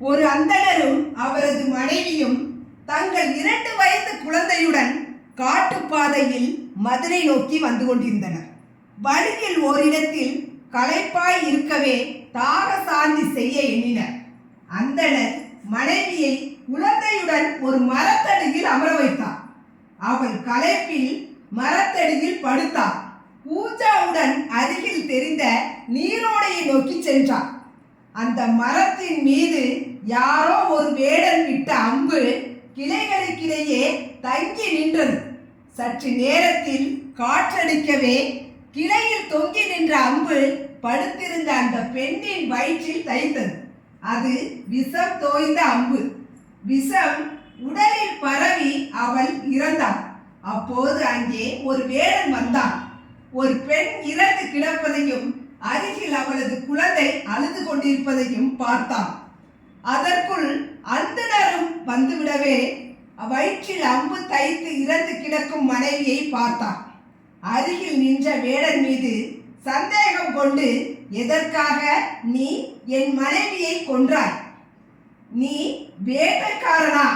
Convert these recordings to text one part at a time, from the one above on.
ஒரு அந்தணரும் அவரது மனைவியும் தங்கள் 2 வயது குழந்தையுடன் காட்டுப்பாதையில் மதுரை நோக்கி வந்து கொண்டிருந்தனர். வழியில் ஓரிடத்தில் களைப்பாய் இருக்கவே தாக சாந்தி செய்ய எண்ணினர். அந்தணர் மனைவியை குழந்தையுடன் ஒரு மரத்தடியில் அமர வைத்தார். அவள் களைப்பில் மரத்தடியில் படுத்தார். பூஜாவுடன் அருகில் தெரிந்த நீரோடையை நோக்கி சென்றார். அந்த மரத்தின் மீது யாரோ ஒரு வேடன் விட்ட அம்பு கிளைகளுக்கிடையே தங்கி நின்றது. சற்று நேரத்தில் காற்றடிக்கவே கிளையில் தொங்கி நின்ற அம்பு படுத்திருந்த அந்த பெண்ணின் வயிற்றில் தைத்தது. அது விஷம் தோய்ந்த அம்பு. விஷம் உடலில் பரவி அவள் இறந்தாள். அப்போது அங்கே ஒரு வேடன் வந்தான். ஒரு பெண் இறந்து கிடப்பதையும் அருகில் அவளது குழந்தை அழுது கொண்டிருப்பதையும் பார்த்தான். அதற்குள் அந்தணரும் வந்துவிடவே வயிற்றில் அம்பு தைத்து இறந்து கிடக்கும் மனைவியை பார்த்தான். அருகில் நின்ற வேடன் மீது சந்தேகம் கொண்டு, எதற்காக நீ என் மனைவியை கொன்றாய்? நீ வேட்டைக்காரனா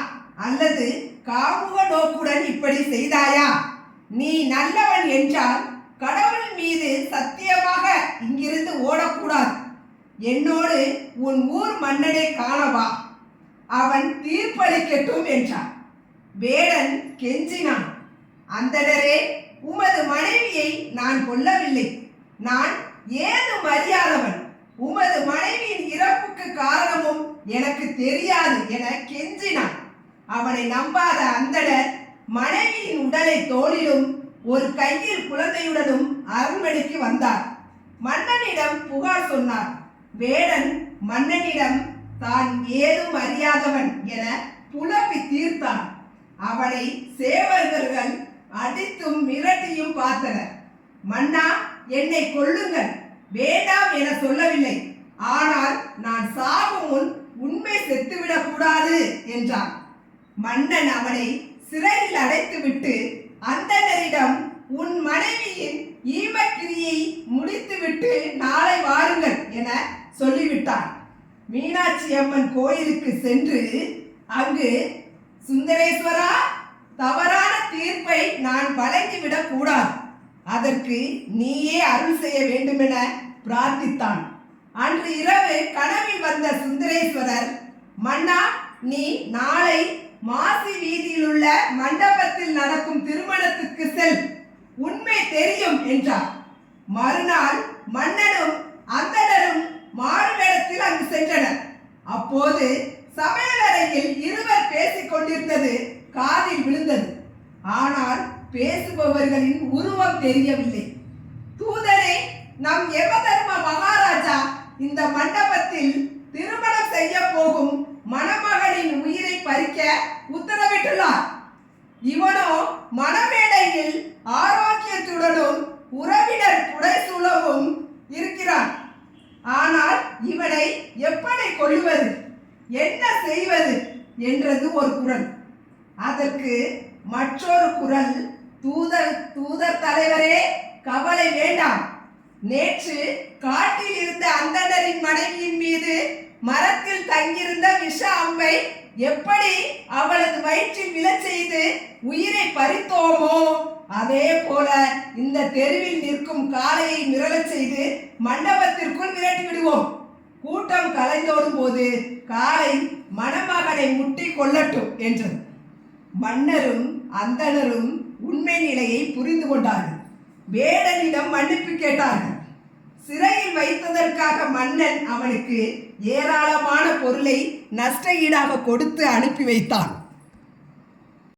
அல்லது காமுக நோக்குடன் இப்படி செய்தாயா? நீ நல்லவன் என்றால் கடவுள் மீது சத்தியமாக இங்கிருந்து ஓடக்கூடாது. என்னோடு உன் ஊர் மன்னனை காணவா, அவன் தீர்ப்பளிக்கட்டும் என்றான். வேடன் கெஞ்சினான். அந்தணரே, உமது மனைவியை நான் கொல்லவில்லை. நான் ஏதும் அறியாதவன். உமது மனைவியின் இறப்புக்கு காரணமும் எனக்கு தெரியாது என கெஞ்சினான். அவனை நம்பாத அந்தணர் மனைவியின் உடலை தோளிலும் ஒரு கையில் குழந்தையுடனும் அரண்மனைக்கு வந்தார். மன்னனிடம் புகார் சொன்னார். வேடன் மன்னனிடம் தான் ஏதும் அறியாதவன் என புலம்பி தீர்த்தான். அவனை சேவகர்கள் அடித்தும் மிரட்டியும் பார்த்தனர். மன்னா, என்னை கொல்லுங்கள், வேண்டாம் என சொல்லவில்லை. ஆனால் நான் சாகும் முன் உண்மை செத்துவிடக் கூடாது என்றான். மன்னன் அவனை சிறையில் அடைத்துவிட்டு அந்தணரிடம், உன் மனைவியின் ஈமக்கிரியை முடித்துவிட்டு நாளை வாருங்கள் என சொல்லிவிட்டான். மீனாட்சி அம்மன் கோயிலுக்கு சென்று அங்கு, சுந்தரேஸ்வரா, தவறான தீர்ப்பை நான் வழங்கிவிடக் கூடாது, அதற்கு நீயே அருள் செய்ய வேண்டுமென பிரார்த்தித்தான். அன்று இரவு கனவில் வந்த சுந்தரேஸ்வரர், மன்னா, நீ நாளை மாசி வீதியில் உள்ள மண்டபத்தில் நடக்கும் திருமணத்துக்கு செல், உண்மை தெரியும் என்றார். மறுநாள் மன்னனும் அந்தணரும் மாறுவேடத்தில் அங்கு சென்றனர். அப்போது சமையலறையில் இருவர் பேசிக் கொண்டிருந்தது காதில் விழுந்தது. ஆனால் பேசுபவர்களின் உருவம் தெரியவில்லை. தூதரே, நம் யமதர்ம மகாராஜா இந்த மண்டபத்தில் திருமணம் செய்ய போகும் மணமகளின் உயிரை பறிக்க உத்தரவிட்டுள்ளார். இவனோ மணமேடையில் ஆரோக்கியத்துடனும் உறவினர் புடைசூழவும் இருக்கிறான். ஆனால் இவனை எப்படி கொள்வது, என்ன செய்வது என்றது ஒரு குரல். அதற்கு மற்றொரு குரல், தூதர் தலைவரே, கவலை வேண்டாம். நேற்று காட்டில் இருந்த அந்தணரின் மனைவியின் மீது மரத்தில் தங்கியிருந்த விஷ அம்பை எப்படி அவளது வயிற்றில் விழச் செய்து உயிரை பறித்தோமோ, அதே போல இந்த தெருவில் நிற்கும் காளையை மிரளச் செய்து மண்டபத்திற்குள் விரட்டி விடுவோம். கூட்டம் கலைந்தோடும் போது காளை மணமகனை முட்டி கொள்ளட்டும் என்றது. மன்னரும் அந்தணரும் உண்மை நிலையை புரிந்து கொண்டார்கள். வேடனிடம் மன்னிப்பு கேட்டார்கள். சிறையில் வைத்ததற்காக மன்னன் அவனுக்கு ஏராளமான பொருளை நஷ்ட ஈடாக கொடுத்து அனுப்பி வைத்தான்.